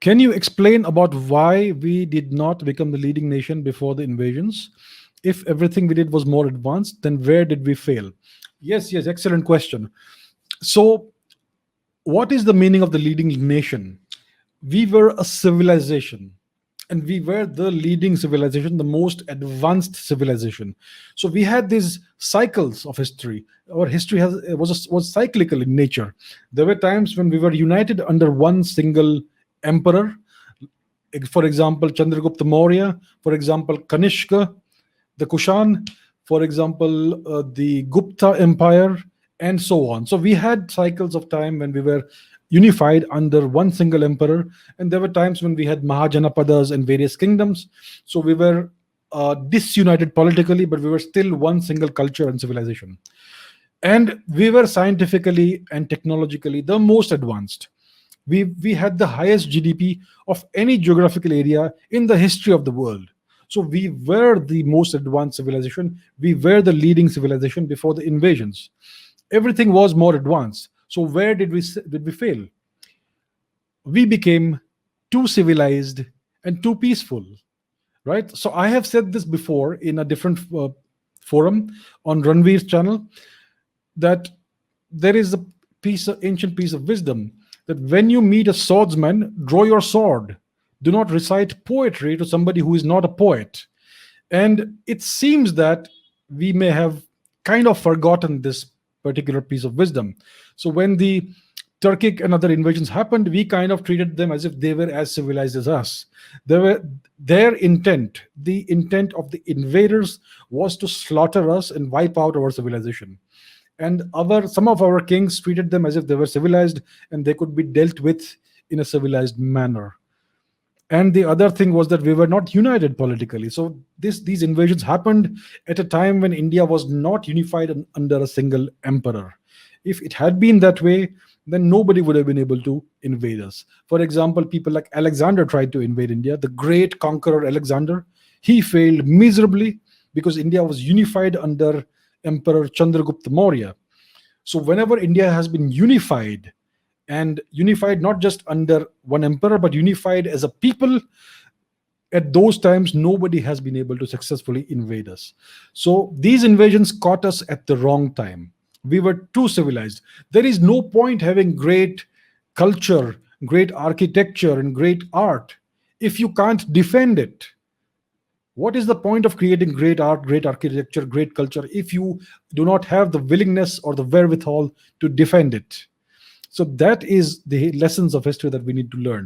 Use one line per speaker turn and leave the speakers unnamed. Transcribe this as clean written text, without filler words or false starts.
Can you explain about why we did not become the leading nation before the invasions? If everything we did was more advanced, then where did we fail? Yes, yes, excellent question. So, what is the meaning of the leading nation? We were a civilization, and we were the leading civilization, the most advanced civilization. So we had these cycles of history. Our history was cyclical in nature. There were times when we were united under one single emperor. For example, Chandragupta Maurya, for example, Kanishka, the Kushan, for example, the Gupta Empire, and so on. So we had cycles of time when we were unified under one single emperor, and there were times when we had Mahajanapadas and various kingdoms. So we were disunited politically, but we were still one single culture and civilization. And we were scientifically and technologically the most advanced. We had the highest GDP of any geographical area in the history of the world. So we were the most advanced civilization. We were the leading civilization before the invasions. Everything was more advanced. So where did we fail? We became too civilized and too peaceful, right? So I have said this before in a different forum on Ranveer's channel, that there is a ancient piece of wisdom, that when you meet a swordsman, draw your sword. Do not recite poetry to somebody who is not a poet. And it seems that we may have kind of forgotten this particular piece of wisdom. So when the Turkic and other invasions happened, we kind of treated them as if they were as civilized as us. Their intent, the intent of the invaders, was to slaughter us and wipe out our civilization. And some of our kings treated them as if they were civilized and they could be dealt with in a civilized manner. And the other thing was that we were not united politically. So these invasions happened at a time when India was not unified under a single emperor. If it had been that way, then nobody would have been able to invade us. For example, people like Alexander tried to invade India, the great conqueror Alexander. He failed miserably because India was unified under Emperor Chandragupta Maurya. So whenever India has been unified, and unified not just under one emperor, but unified as a people, at those times, nobody has been able to successfully invade us. So these invasions caught us at the wrong time. We were too civilized. There is no point having great culture, great architecture, and great art if you can't defend it. What is the point of creating great art, great architecture, great culture if you do not have the willingness or the wherewithal to defend it? So that is the lessons of history that we need to learn.